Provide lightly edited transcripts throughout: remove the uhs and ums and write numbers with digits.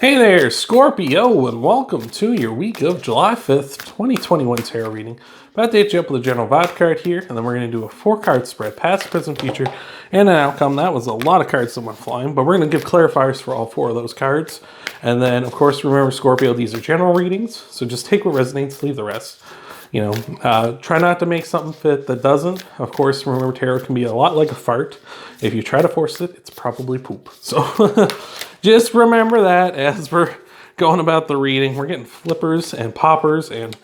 Hey there, Scorpio, and welcome to your week of July 5th, 2021 tarot reading. About to hit you up with a general vibe card here, and then we're going to do a 4-card spread, past, present, future, and an outcome. That was a lot of cards that went flying, but we're going to give clarifiers for all 4 of those cards. And then, of course, remember, Scorpio, these are general readings, so just take what resonates, leave the rest. Try not to make something fit that doesn't. Of course, remember, tarot can be a lot like a fart. If you try to force it, it's probably poop. So just remember that as we're going about the reading. We're getting flippers and poppers and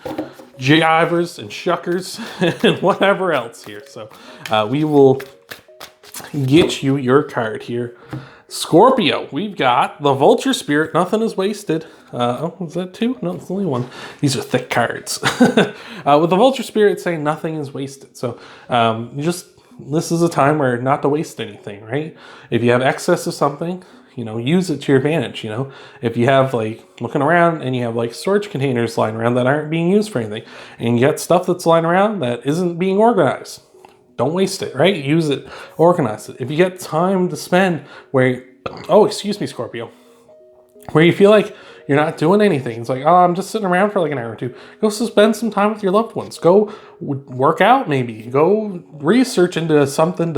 jivers and shuckers and whatever else here. So we will get you your card here. Scorpio, we've got the Vulture Spirit. Nothing is wasted. Is that 2? No, it's only 1. These are thick cards. With the Vulture Spirit saying nothing is wasted. So this is a time where not to waste anything, right? If you have excess of something, use it to your advantage. If you have looking around and you have storage containers lying around that aren't being used for anything, and you got stuff that's lying around that isn't being organized, don't waste it, right? Use it, organize it. If you get time to spend excuse me, Scorpio, where you feel like you're not doing anything, it's I'm just sitting around for an hour or 2. Go spend some time with your loved ones. Go work out, maybe. Go research into something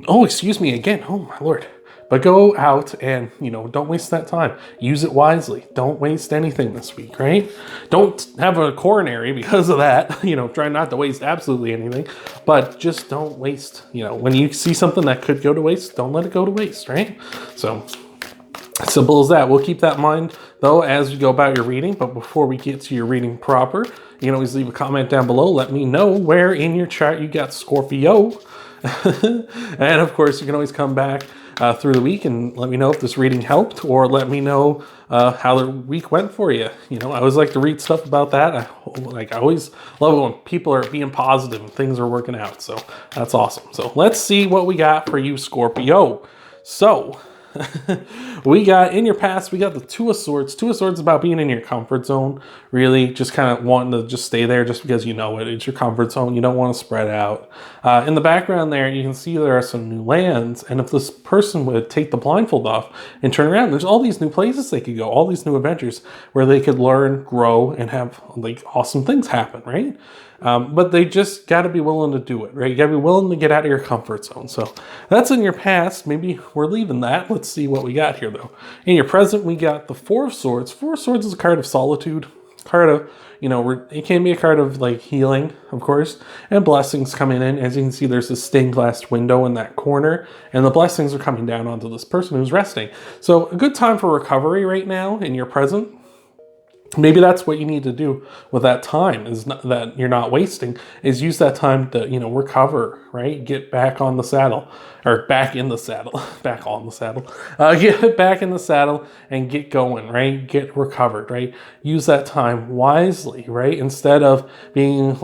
excuse me again. Oh my Lord. But go out and, don't waste that time. Use it wisely. Don't waste anything this week, right? Don't have a coronary because of that. Try not to waste absolutely anything. But just don't waste, when you see something that could go to waste, don't let it go to waste, right? So, simple as that. We'll keep that in mind, though, as you go about your reading. But before we get to your reading proper, you can always leave a comment down below. Let me know where in your chart you got Scorpio. And, of course, you can always come back through the week and let me know if this reading helped, or let me know how the week went for you. I always like to read stuff about that. I always love it when people are being positive and things are working out. So that's awesome. So let's see what we got for you, Scorpio. So we got in your past, we got the 2 of Swords. 2 of Swords is about being in your comfort zone, really just kind of wanting to just stay there just because it's your comfort zone. You don't want to spread out. In the background there, you can see there are some new lands, and if this person would take the blindfold off and turn around, there's all these new places they could go, all these new adventures where they could learn, grow, and have awesome things happen, right? But they just got to be willing to do it, right? You got to be willing to get out of your comfort zone. So that's in your past. Maybe we're leaving that. Let's see what we got here, though. In your present, we got the 4 of Swords. 4 of Swords is a card of solitude. Card of, it can be a card of healing, of course, and blessings coming in. As you can see, there's this stained glass window in that corner, and the blessings are coming down onto this person who's resting. So a good time for recovery right now in your present. Maybe that's what you need to do with that time, is that you're not wasting, is use that time to, recover, right? Get back on the saddle, or back in the saddle, back on the saddle, get back in the saddle and get going, right? Get recovered, right? Use that time wisely, right? Instead of being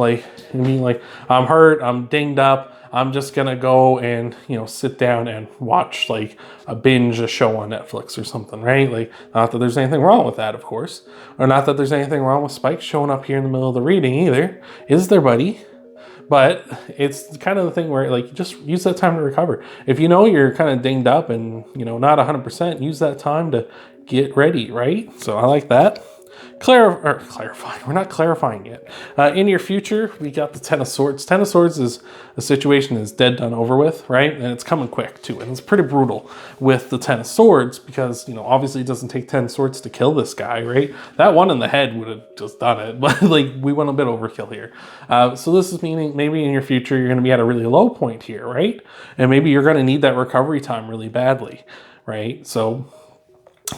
I'm hurt, I'm dinged up, I'm just going to go and, sit down and watch a show on Netflix or something, right? Not that there's anything wrong with that, of course. Or not that there's anything wrong with Spike showing up here in the middle of the reading either. Is there, buddy? But it's kind of the thing where just use that time to recover. If you're kind of dinged up and, not 100%, use that time to get ready, right? So I like that. Clarifying. We're not clarifying yet. In your future, we got the 10 of Swords. 10 of Swords is a situation is dead, done, over with, right? And it's coming quick, too. And it's pretty brutal with the 10 of Swords because, obviously it doesn't take 10 swords to kill this guy, right? That one in the head would have just done it. But, we went a bit overkill here. So this is meaning maybe in your future, you're going to be at a really low point here, right? And maybe you're going to need that recovery time really badly, right?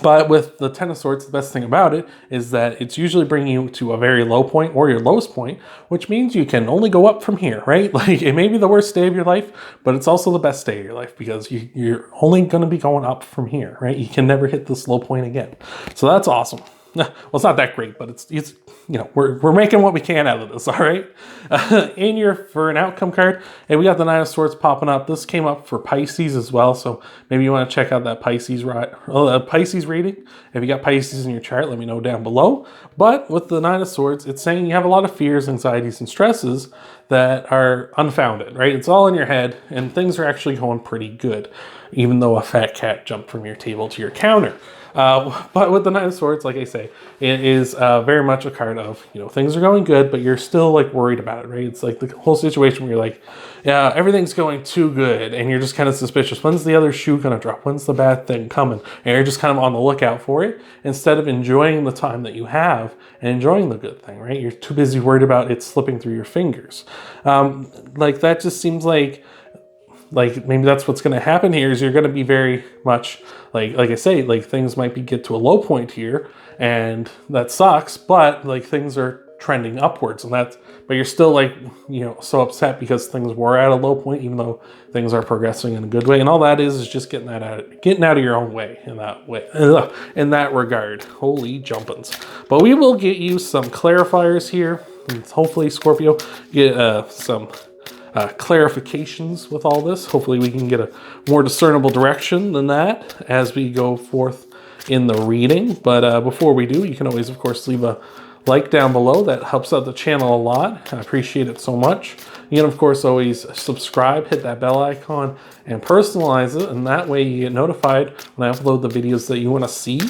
But with the 10 of Swords, the best thing about it is that it's usually bringing you to a very low point or your lowest point, which means you can only go up from here, right? It may be the worst day of your life, but it's also the best day of your life because you're only going to be going up from here, right? You can never hit this low point again. So that's awesome. Well, it's not that great, but it's we're making what we can out of this, all right? For an outcome card, and we got the 9 of Swords popping up. This came up for Pisces as well, so maybe you want to check out that Pisces reading. If you got Pisces in your chart, let me know down below. But with the 9 of Swords, it's saying you have a lot of fears, anxieties, and stresses that are unfounded, right? It's all in your head, and things are actually going pretty good, even though a fat cat jumped from your table to your counter. But with the Nine of Swords, like I say, it is very much a card of, things are going good, but you're still like worried about it, right? It's like the whole situation where you're like, yeah, everything's going too good, and you're just kind of suspicious. When's the other shoe gonna drop? When's the bad thing coming? And you're just kind of on the lookout for it instead of enjoying the time that you have and enjoying the good thing, right? You're too busy worried about it slipping through your fingers. Like that just seems like maybe that's what's going to happen here is you're going to be very much like I say, like things might get to a low point here, and that sucks, but like things are trending upwards, and but you're still like, so upset because things were at a low point, even though things are progressing in a good way. And all that is just getting out of your own way in that regard. Holy jumpins. But we will get you some clarifiers here, and hopefully Scorpio get some clarifications with all this. Hopefully we can get a more discernible direction than that as we go forth in the reading. But before we do, you can always, of course, leave a like down below. That helps out the channel a lot. I appreciate it so much. You can, of course, always subscribe, hit that bell icon, and personalize it, and that way you get notified when I upload the videos that you want to see.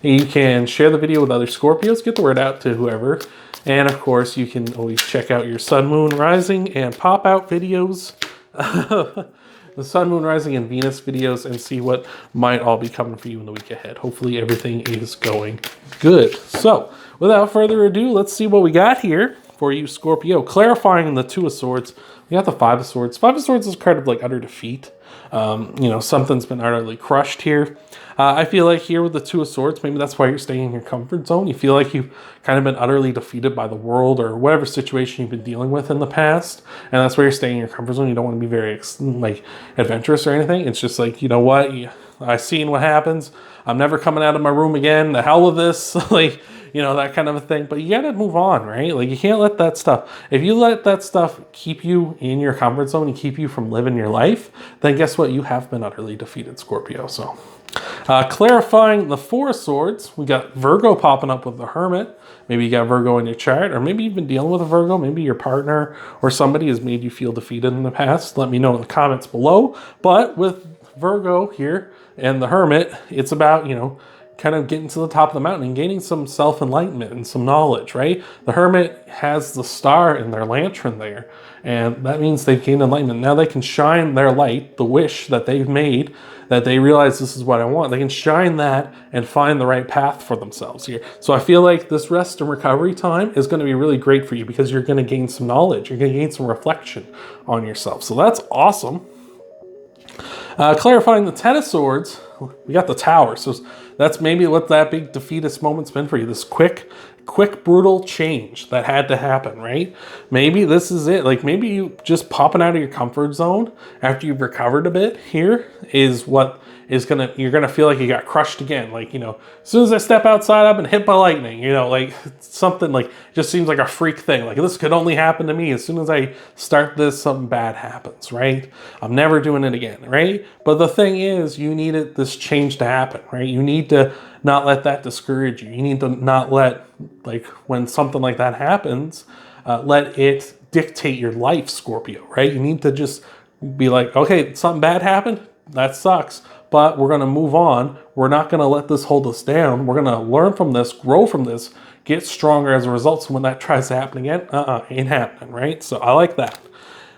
And you can share the video with other Scorpios, get the word out to whoever. And of course, you can always check out your Sun, Moon, Rising, and pop-out videos. The Sun, Moon, Rising, and Venus videos, and see what might all be coming for you in the week ahead. Hopefully everything is going good. So, without further ado, let's see what we got here for you, Scorpio. Clarifying the Two of Swords, we got the Five of Swords. Five of Swords is kind of like utter defeat. Something's been utterly crushed here. I feel like here with the Two of Swords, maybe that's why you're staying in your comfort zone. You feel like you've kind of been utterly defeated by the world or whatever situation you've been dealing with in the past. And that's why you're staying in your comfort zone. You don't want to be very adventurous or anything. It's just like, you know what? I've seen what happens. I'm never coming out of my room again. The hell with this. That kind of a thing. But you got to move on, right? Like, you can't let that stuff, if you let that stuff keep you in your comfort zone and keep you from living your life, then guess what? You have been utterly defeated, Scorpio. So, clarifying the Four of Swords, we got Virgo popping up with the Hermit. Maybe you got Virgo in your chart, or maybe you've been dealing with a Virgo. Maybe your partner or somebody has made you feel defeated in the past. Let me know in the comments below. But with Virgo here and the Hermit, it's about, kind of getting to the top of the mountain and gaining some self-enlightenment and some knowledge, right? The Hermit has the star in their lantern there, and that means they've gained enlightenment. Now they can shine their light, the wish that they've made, that they realize this is what I want. They can shine that and find the right path for themselves here. So I feel like this rest and recovery time is going to be really great for you because you're going to gain some knowledge. You're going to gain some reflection on yourself. So that's awesome. Clarifying the Ten of Swords, we got the Tower. So that's maybe what that big defeatist moment's been for you. This quick, brutal change that had to happen, right? Maybe this is it. Like, maybe you just popping out of your comfort zone after you've recovered a bit here is what is you're gonna feel like you got crushed again. Like, as soon as I step outside, I've been hit by lightning, like something like, just seems like a freak thing. Like, this could only happen to me. As soon as I start this, something bad happens, right? I'm never doing it again, right? But the thing is, you needed this change to happen, right? You need to not let that discourage you. You need to not let, when something like that happens, let it dictate your life, Scorpio, right? You need to just be like, okay, something bad happened. That sucks. But we're going to move on. We're not going to let this hold us down. We're going to learn from this, grow from this, get stronger as a result. So when that tries to happen again, ain't happening, right? So I like that.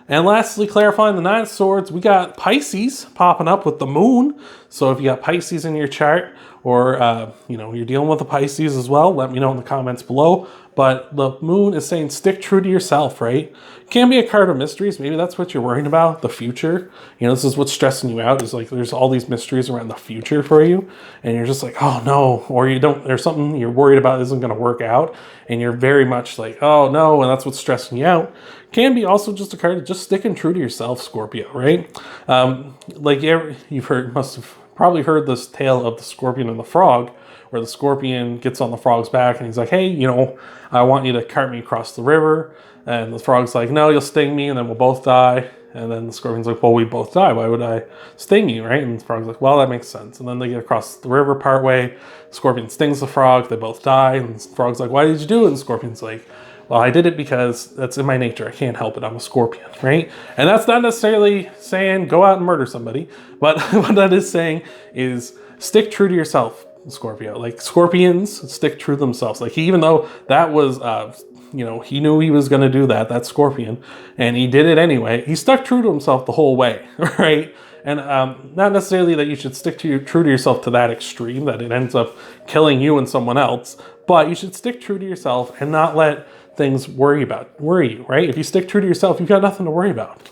And lastly, clarifying the Nine of Swords, we got Pisces popping up with the Moon. So if you got Pisces in your chart, or you're dealing with the Pisces as well, let me know in the comments below. But the Moon is saying stick true to yourself, right? Can be a card of mysteries. Maybe that's what you're worrying about, the future. This is what's stressing you out, is like there's all these mysteries around the future for you, and you're just like, oh no, or there's something you're worried about isn't going to work out, and you're very much like, oh no, and that's what's stressing you out. Can be also just a card of just sticking true to yourself, Scorpio, right? Must have probably heard this tale of the scorpion and the frog, where the scorpion gets on the frog's back and he's like, hey, I want you to cart me across the river. And the frog's like, no, you'll sting me and then we'll both die. And then the scorpion's like, well, we both die. Why would I sting you, right? And the frog's like, well, that makes sense. And then they get across the river partway. The scorpion stings the frog. They both die. And the frog's like, why did you do it? And the scorpion's like, well, I did it because that's in my nature. I can't help it. I'm a scorpion, right? And that's not necessarily saying go out and murder somebody. But what that is saying is stick true to yourself. Scorpio. Like, scorpions stick true to themselves. Like, even though that was, you know, he knew he was going to do that, that scorpion, and he did it anyway, he stuck true to himself the whole way, right? And not necessarily that you should stick true to yourself to that extreme, that it ends up killing you and someone else, but you should stick true to yourself and not let things worry you, right? If you stick true to yourself, you've got nothing to worry about,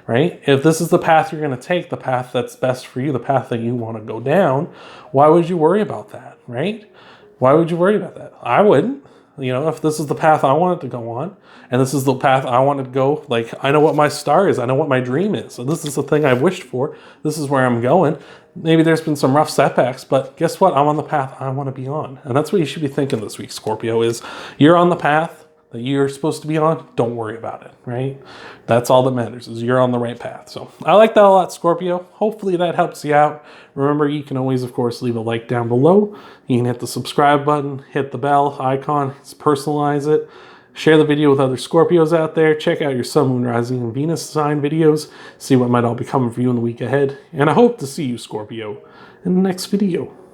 right? If this is the path you're going to take, the path that's best for you, the path that you want to go down, why would you worry about that, right? Why would you worry about that? I wouldn't. You know, if this is the path I wanted to go on, and this is the path I wanted to go, like, I know what my star is, I know what my dream is, so this is the thing I've wished for, this is where I'm going. Maybe there's been some rough setbacks, but guess what? I'm on the path I want to be on. And that's what you should be thinking this week, Scorpio, is you're on the path that you're supposed to be on. Don't worry about it, right? That's all that matters, is you're on the right path. So I like that a lot, Scorpio. Hopefully that helps you out. Remember, you can always, of course, leave a like down below. You can hit the subscribe button, hit the bell icon, personalize it. Share the video with other Scorpios out there. Check out your Sun, Moon, Rising, and Venus sign videos. See what might all be coming for you in the week ahead. And I hope to see you, Scorpio, in the next video.